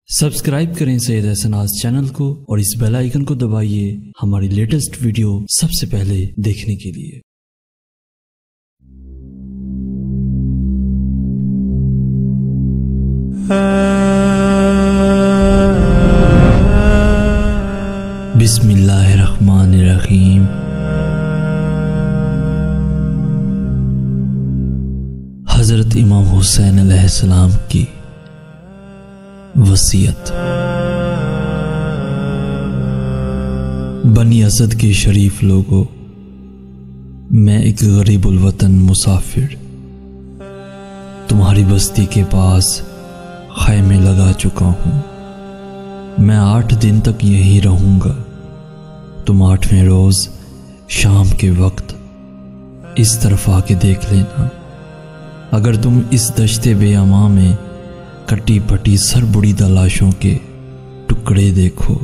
Subscribe کریں سید احسناز channel کو اور اس بیل آئیکن کو دبائیے ہماری لیٹسٹ ویڈیو سب سے پہلے دیکھنے کے لیے۔ بسم اللہ الرحمن الرحیم۔ حضرت امام حسین علیہ السلام کی وصیت۔ بنی اسد کے شریف لوگوں، میں ایک غریب الوطن مسافر تمہاری بستی کے پاس خیمے لگا چکا ہوں۔ میں 8 دن تک یہیں رہوں گا۔ تم 8ویں روز شام کے وقت اس طرف آ کے دیکھ لینا۔ اگر تم اس دشت بے امان میں کٹی پھٹی سر بریدہ لاشوں کے ٹکڑے دیکھو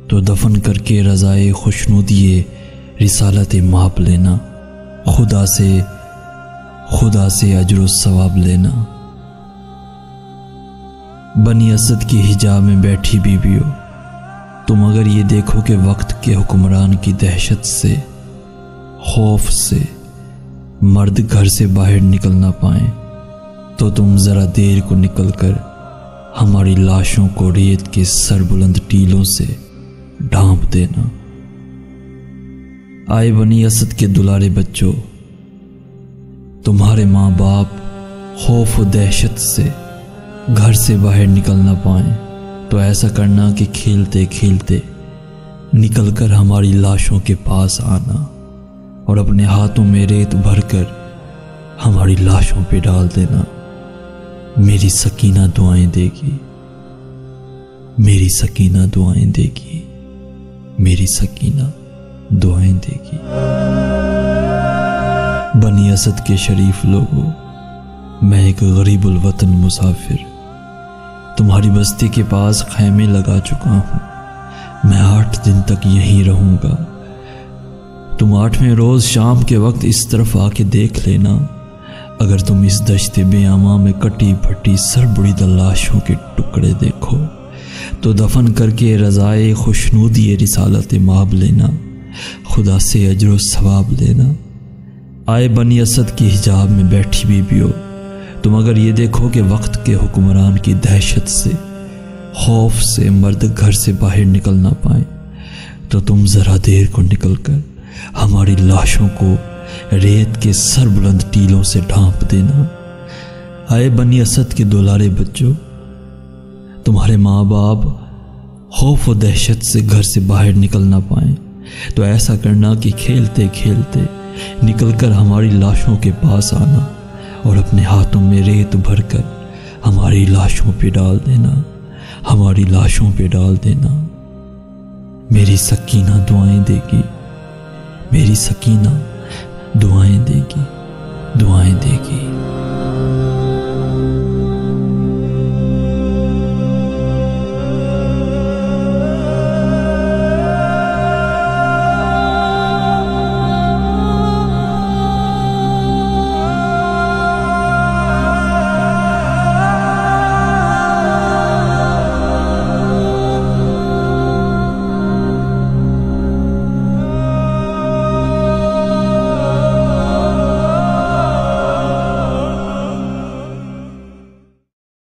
تو دفن کر کے رضائے خوشنودی رسالت ماب لینا، خدا سے اجر و ثواب لینا۔ بنی اسد کی حجاب میں بیٹھی بیویوں، تم اگر یہ دیکھو کہ وقت کے حکمران کی دہشت سے، خوف سے مرد گھر سے باہر نکل نہ پائیں تو تم ذرا دیر کو نکل کر ہماری لاشوں کو ریت کے سر بلند ٹیلوں سے ڈھانپ دینا۔ آئے بنی اسد کے دلارے بچوں، تمہارے ماں باپ خوف و دہشت سے گھر سے باہر نکل نہ پائیں تو ایسا کرنا کہ کھیلتے کھیلتے نکل کر ہماری لاشوں کے پاس آنا اور اپنے ہاتھوں میں ریت بھر کر ہماری لاشوں پہ ڈال دینا۔ میری سکینہ دعائیں دے گی، میری سکینہ دعائیں دے گی، میری سکینہ دعائیں دے گی۔ بنی اسد کے شریف لوگوں، میں ایک غریب الوطن مسافر تمہاری بستی کے پاس خیمے لگا چکا ہوں۔ میں 8 دن تک یہیں رہوں گا۔ تم 8ویں روز شام کے وقت اس طرف آ کے دیکھ لینا۔ اگر تم اس دشت بے امان میں کٹی پھٹی سر بریدہ لاشوں کے ٹکڑے دیکھو تو دفن کر کے رضائے خوشنودی رسالت ماب لینا، خدا سے اجر و ثواب لینا۔ آئے بنی اسد کی حجاب میں بیٹھی بیویوں، تم اگر یہ دیکھو کہ وقت کے حکمران کی دہشت سے، خوف سے مرد گھر سے باہر نکل نہ پائیں تو تم ذرا دیر کو نکل کر ہماری لاشوں کو ریت کے سر بلند ٹیلوں سے ڈھانپ دینا۔ آئے بنی اسد کے دلارے بچوں، تمہارے ماں باپ خوف و دہشت سے گھر سے باہر نکل نہ پائیں تو ایسا کرنا کہ کھیلتے کھیلتے نکل کر ہماری لاشوں کے پاس آنا اور اپنے ہاتھوں میں ریت بھر کر ہماری لاشوں پہ ڈال دینا، ہماری لاشوں پہ ڈال دینا۔ میری سکینہ دعائیں دے گی، میری سکینہ دعائیں دے گی، دعائیں دے گی۔